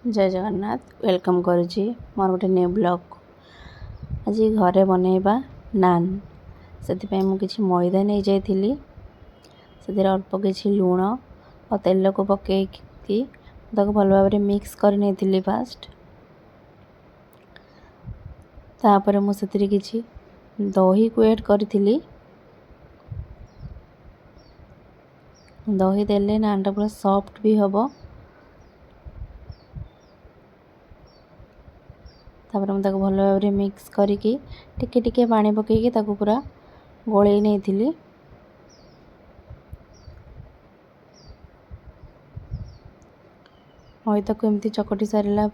जय जगन्नाथ वेलकम करुच्ची मोर गोटे new blog. आज घरे बनैबा नान से मुझे मैदा नहीं जाइली से अल्प किसी लुण और तेल को पकईकी भल भाव मिक्स कर नहीं फास्ट तापर मुझे किसी दही को ऐड करी दही देले नानटा पूरा सॉफ्ट भी हम तापर मुझे भल भाव मिक्स करके टिके पानी पकईकी पूरा गोलई नहीं मैदा को एमती चकटी सारा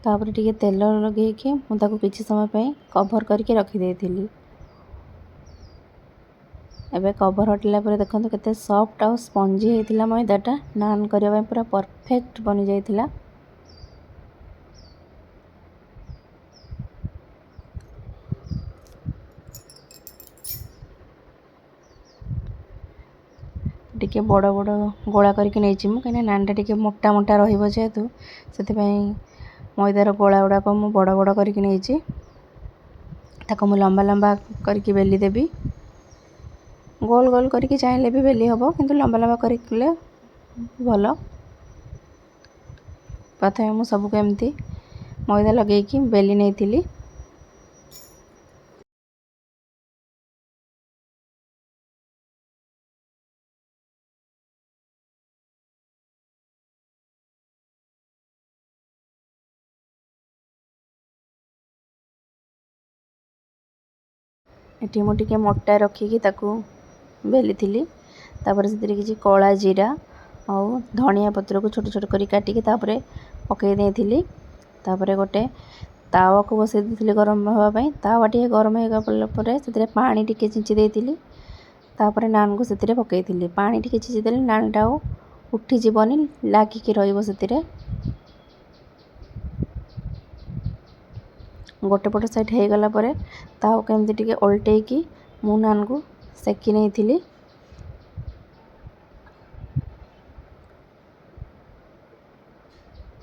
तापर टिके तेल लगे मुझे किसी समय पे कवर करके रखीदे एबे कवर हटिला पर देखो केते सॉफ्ट और स्पंजी होता मैदाटा नान करने पूरा परफेक्ट बनी जाइथिला। टिके बड़ बड़ गोला करके नहीं कहीं नानटा टिके मोटा मोटा रहिबो जेहेतु से मैदार गोला गुड़ाक मु बड़ बड़ करके नहीं ताको मु लंबा लंबा करके बेली देबी गोल गोल करके चाहिले भी बेली हम किंतु लंबा लंबा करके भल। प्रथम मु सबको एमती मैदा लगेकी बेली नहीं थी एटी मुझे मोटा रखिकी बेली थी तापर से किसी कला जीरा और धनिया पत्र को छोट छोट कर काटिकी पकई देती तापर गोटे तावा को बसई दी गरम हाँपाई तावा टे गरम होगा से पानी टिके छिंची देती तापर नान को से पकई पानी टिके छिंची देले नानटा उठी जीवनी लागिकी रहिबो से गोटे पट साइड हो गला ताऊ केमती टिके उल्टेकी मु नान को सेकी नहीं थी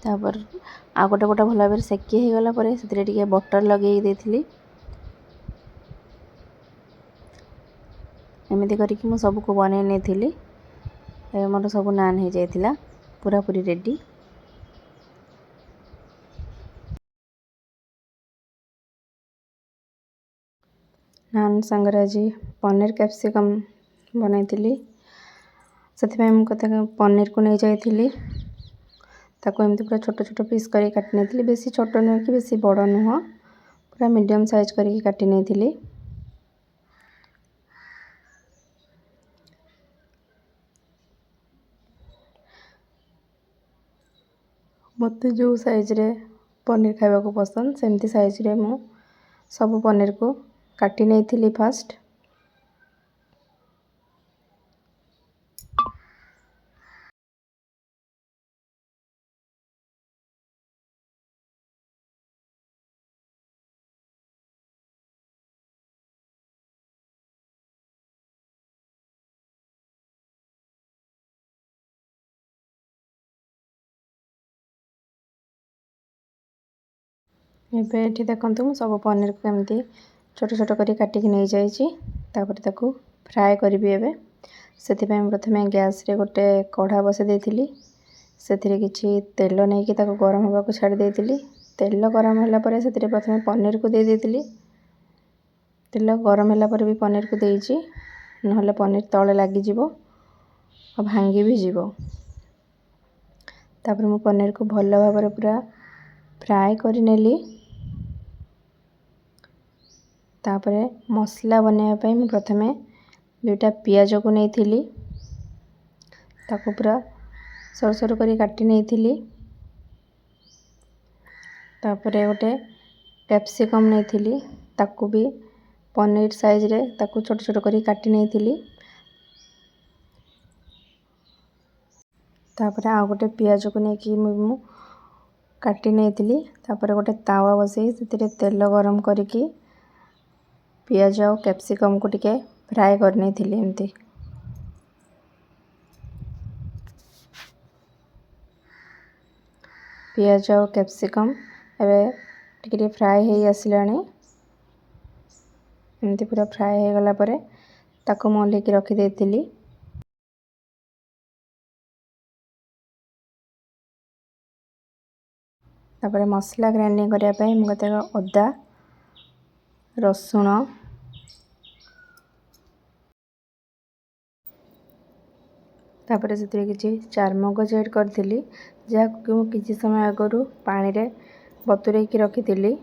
तापर आ गोटे पट भल भाव सेकी हो गला से बटर लगे देती एमती करके मु सबको बन नहीं मोर सब नान हो जाइथिला पूरा पूरी रेडी। नान संगे आज पनीर कैप्सिकम बनई से पनीर को नहीं जाइली ताको एमती पूरा छोट छोट पीस कर काटी नहीं बेसी छोट नुह कि बेसी बड़ नुह पूरा मीडियम साइज करके काटी नहीं मत जो साइज रे पनीर खावा को पसंद सेमती साइज रे मु सब पनीर को काटी नहीं थी फास्ट एबे देखो सब पनीर को एमती छोट छोट कर काटिक नहीं जापर फ्राए करी एबे से प्रथम गैस रे गोटे कढ़ा बसई देती से किसी तेल नहीं कि गरम होगा को छाड़ी देती तेल गरम होगा से प्रथम पनीर को दे देती तेल गरम होगा भी पनीर को देती ना पनीर तले लगिज और भांगी भी जीव तापर मु पनीर को भल भाव पूरा फ्राए कर नेली तापर मसला बनवाई मैं प्रथम दुईटा पियाज को नहीं थी पूरा सर सर कर काटी नहीं थी तापर गोटे कैप्सिकम नहीं थी ताकू भी पनीर साइज रे ताकू छोट छोट कर काटी नहीं थी तापर आ गोटे पियाज को लेकिन मु काटी नहीं थी तापर गोटे तावा बसई से तेल गरम करके पियाज और कैप्सिकम को टिके फ्राए करनी थी एमती ପିଆଜ ଆଉ କ୍ୟାପ୍ସିକମ୍ ଏବେ ଟିକେ ଟିକେ ଫ୍ରାଏ ହେଇ ଆସିଲାଣି। ଏମିତି ପୁରା ଫ୍ରାଏ ହେଇଗଲା ପରେ ତାକୁ ମୁଁ ଓହ୍ଲେଇକି ରଖିଦେଇଥିଲି। ତାପରେ ମସଲା ଗ୍ରାଇଣ୍ଡିଙ୍ଗ କରିବା ପାଇଁ ମୁଁ କେତେକ ଅଦା, ରସୁଣ, ତାପରେ ସେଥିରେ କିଛି ଚାରମଗଜ ଏଡ଼୍ କରିଥିଲି, ଯାହାକୁ ମୁଁ କିଛି ସମୟ ଆଗରୁ ପାଣିରେ ବତୁରେଇକି ରଖିଥିଲି।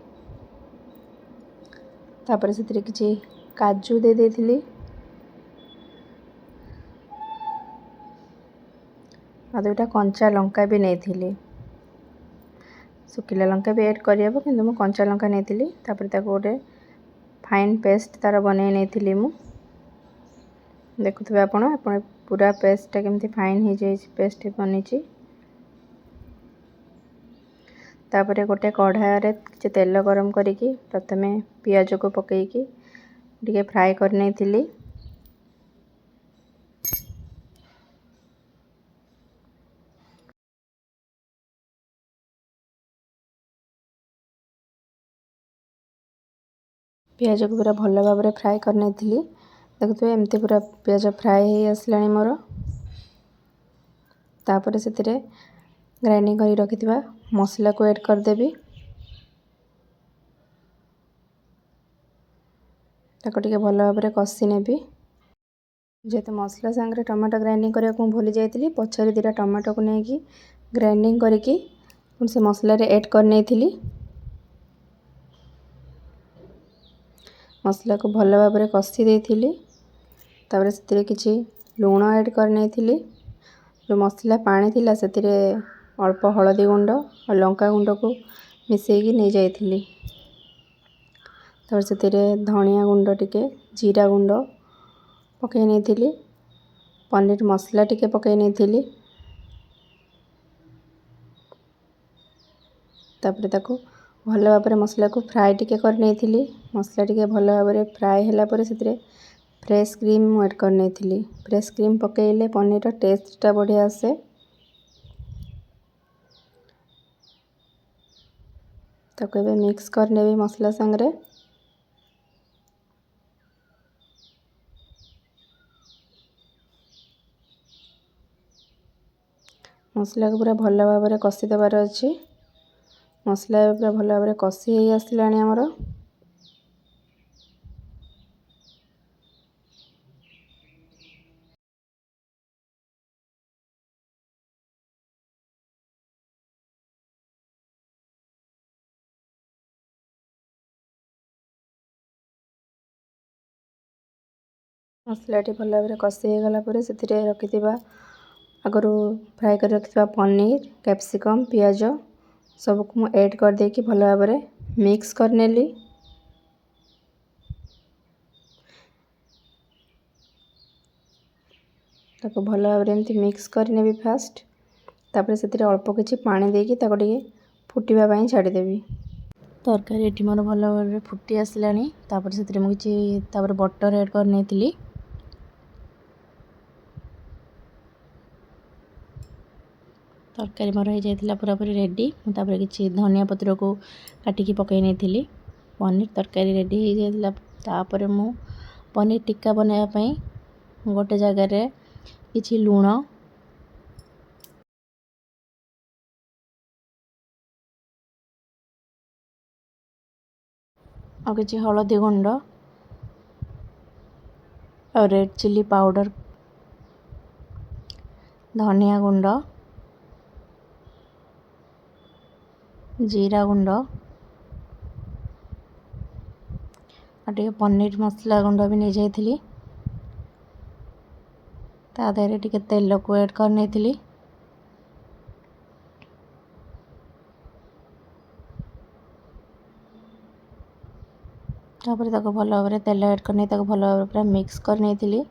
ତାପରେ ସେଥିରେ କିଛି କାଜୁ ଦେଇଦେଇଥିଲି ଆଉ 2ଟା କଞ୍ଚା ଲଙ୍କା ବି ନେଇଥିଲି। ଶୁଖିଲା ଲଙ୍କା ବି ଏଡ଼୍ କରିହେବ, କିନ୍ତୁ ମୁଁ କଞ୍ଚା ଲଙ୍କା ନେଇଥିଲି। ତାପରେ ତାକୁ ଗୋଟେ ଫାଇନ୍ ପେଷ୍ଟ ତାର ବନେଇ ନେଇଥିଲି ମୁଁ। ଦେଖୁଥିବେ ଆପଣ ପୁରା ପେଷ୍ଟଟା କେମିତି ଫାଇନ୍ ହେଇଯାଇଛି, ପେଷ୍ଟ ବନିଛି। ତାପରେ ଗୋଟେ କଢ଼ାରେ କିଛି ତେଲ ଗରମ କରିକି ପ୍ରଥମେ ପିଆଜକୁ ପକେଇକି ଟିକେ ଫ୍ରାଏ କରି ନେଇଥିଲି। ପିଆଜକୁ ପୁରା ଭଲ ଭାବରେ ଫ୍ରାଏ କରି ନେଇଥିଲି। ଦେଖୁଥିବେ ଏମିତି ପୁରା ପିଆଜ ଫ୍ରାଏ ହେଇ ଆସିଲାଣି ମୋର। ତାପରେ ସେଥିରେ ଗ୍ରାଇଣ୍ଡିଙ୍ଗ କରି ରଖିଥିବା ମସଲାକୁ ଏଡ଼୍ କରିଦେବି। ତାକୁ ଟିକେ ଭଲ ଭାବରେ କଷି ନେବି। ଯେହେତୁ ମସଲା ସାଙ୍ଗରେ ଟମାଟୋ ଗ୍ରାଇଣ୍ଡିଙ୍ଗ କରିବାକୁ ମୁଁ ଭୁଲି ଯାଇଥିଲି, ପଛରେ 2ଟା ଟମାଟୋକୁ ନେଇକି ଗ୍ରାଇଣ୍ଡିଙ୍ଗ କରିକି ପୁଣି ସେ ମସଲାରେ ଏଡ଼୍ କରି ନେଇଥିଲି। ମସଲାକୁ ଭଲ ଭାବରେ କଷି ଦେଇଥିଲି। ତାପରେ ସେଥିରେ କିଛି ଲୁଣ ଏଡ଼୍ କରି ନେଇଥିଲି। ଯେଉଁ ମସଲା ପାଣି ଥିଲା ସେଥିରେ ଅଳ୍ପ ହଳଦୀ ଗୁଣ୍ଡ ଆଉ ଲଙ୍କା ଗୁଣ୍ଡକୁ ମିଶାଇକି ନେଇଯାଇଥିଲି। ତାପରେ ସେଥିରେ ଧନିଆ ଗୁଣ୍ଡ ଟିକେ, ଜିରା ଗୁଣ୍ଡ ପକାଇ ନେଇଥିଲି। ପନିର ମସଲା ଟିକେ ପକାଇ ନେଇଥିଲି। ତାପରେ ତାକୁ ଭଲ ଭାବରେ ମସଲାକୁ ଫ୍ରାଏ ଟିକେ କରି ନେଇଥିଲି। ମସଲା ଟିକେ ଭଲ ଭାବରେ ଫ୍ରାଏ ହେଲା ପରେ ସେଥିରେ ଫ୍ରେଶ୍ କ୍ରିମ୍ ମୁଁ ଏଡ଼୍ କରି ନେଇଥିଲି। ଫ୍ରେଶ୍ କ୍ରିମ୍ ପକାଇଲେ ପନିରର ଟେଷ୍ଟଟା ବଢ଼ିଆ ଆସେ। ତାକୁ ଏବେ ମିକ୍ସ କରିନେବି ମସଲା ସାଙ୍ଗରେ। ମସଲାକୁ ପୁରା ଭଲ ଭାବରେ କଷି ଦେବାର ଅଛି। ମସଲା ପୁରା ଭଲ ଭାବରେ କଷି ହେଇ ଆସିଲାଣି ଆମର। ମସଲାଟି ଭଲ ଭାବରେ କଷି ହେଇଗଲା ପରେ ସେଥିରେ ରଖିଥିବା ଆଗରୁ ଫ୍ରାଏ କରି ରଖିଥିବା ପନିର, କ୍ୟାପ୍ସିକମ୍, ପିଆଜ ସବୁକୁ ମୁଁ ଏଡ଼୍ କରିଦେଇକି ଭଲ ଭାବରେ ମିକ୍ସ କରିନେଲି। ତାକୁ ଭଲ ଭାବରେ ଏମିତି ମିକ୍ସ କରିନେବି ଫାଷ୍ଟ। ତାପରେ ସେଥିରେ ଅଳ୍ପ କିଛି ପାଣି ଦେଇକି ତାକୁ ଟିକେ ଫୁଟିବା ପାଇଁ ଛାଡ଼ିଦେବି। ତରକାରୀ ଏଠି ମୋର ଭଲ ଭାବରେ ଫୁଟି ଆସିଲାଣି। ତାପରେ ସେଥିରେ ମୁଁ କିଛି ବଟର୍ ଏଡ଼୍ କରି ନେଇଥିଲି। ତରକାରୀ ମୋର ହେଇଯାଇଥିଲା ପୁରାପୁରି ରେଡ଼ି। ମୁଁ ତାପରେ କିଛି ଧନିଆ ପତ୍ରକୁ କାଟିକି ପକାଇ ନେଇଥିଲି। ପନିର ତରକାରୀ ରେଡ଼ି ହେଇଯାଇଥିଲା। ତାପରେ ମୁଁ ପନିର ଟିକ୍କା ବନାଇବା ପାଇଁ ଗୋଟେ ଜାଗାରେ କିଛି ଲୁଣ, ଆଉ କିଛି ହଳଦୀ ଗୁଣ୍ଡ ଆଉ ରେଡ୍ ଚିଲି ପାଉଡ଼ର, ଧନିଆ ଗୁଣ୍ଡ, ଜିରା ଗୁଣ୍ଡ ଆଉ ଟିକେ ପନିର ମସଲା ଗୁଣ୍ଡ ବି ନେଇଯାଇଥିଲି। ତା ଦେହରେ ଟିକେ ତେଲକୁ ଏଡ଼୍ କରି ନେଇଥିଲି। ତାପରେ ତାକୁ ଭଲ ଭାବରେ ତେଲ ଏଡ଼୍ କରି ନେଇ ତାକୁ ଭଲ ଭାବରେ ପୁରା ମିକ୍ସ କରି ନେଇଥିଲି।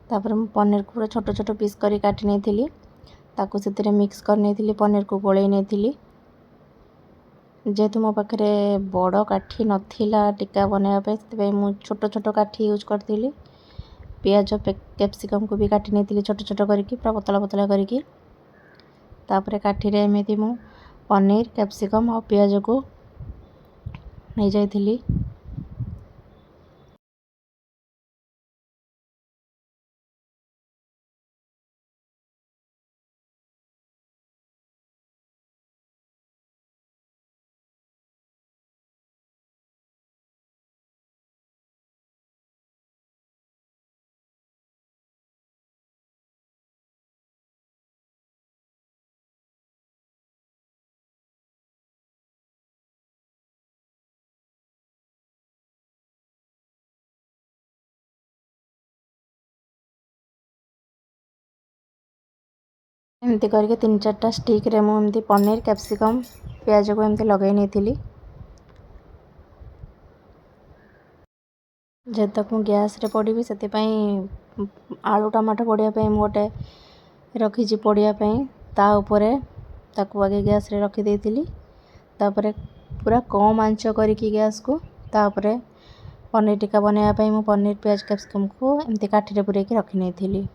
ତାପରେ ମୁଁ ପନିରକୁ ପୁରା ଛୋଟ ଛୋଟ ପିସ୍ କରି କାଟି ନେଇଥିଲି। ତାକୁ ସେଥିରେ ମିକ୍ସ କରି ନେଇଥିଲି, ପନିରକୁ ଗୋଳେଇ ନେଇଥିଲି। ଯେହେତୁ ମୋ ପାଖରେ ବଡ଼ କାଠି ନଥିଲା ଟିକ୍କା ବନାଇବା ପାଇଁ, ସେଥିପାଇଁ ମୁଁ ଛୋଟ ଛୋଟ କାଠି ୟୁଜ୍ କରିଥିଲି। पियाज कैप्सिकम को भी काटी नहीं छोट छोट करके पूरा पतला पतला करके तापर काठी एमती मु पनीर कैप्सिकम और पियाज को नहीं जाइली। एमती करके 3-4टा स्टिक रे मु एमती पनीर कैप्सिकम पियाज को एमती लगे नहीं जेतक मु गैस रे पड़ी से आलू टमाटो पड़ियापी गोटे रखी पड़ियापी ता उपरे ताकू आगे गैस रे रखी देइतिली। तापरे पूरा कम आंच करके गैस को तापरे पनीर टिक्का बनाया मु पनीर पियाज कैप्सिकम को एमती काठी पूरे रखी नहीं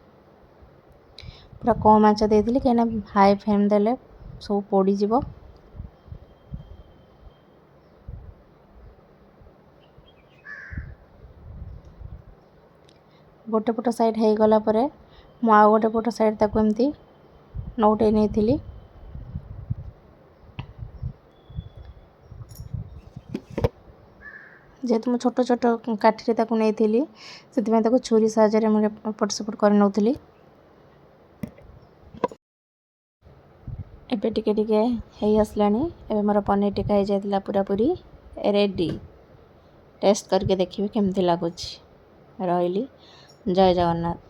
पूरा कम आंच देइतिली कहीं हाई फ्लेम देले सब पोड़ी जीवो। गोटे पट साइड हो गला परे मु आ गोटे पट साइड ताकू एमती नौटे नहीं जेहेतु मुझे छोट छोट काठी नहीं से छुरी साहाय्य मुझे पट सेपट कर नौली। एबे टिके टिके हो आसलानी। एबे मोर पनीर टिक्का हो जाइला पूरा पूरी रेडी। टेस्ट करके देखिए केमती लगुच। रही जय जगन्नाथ।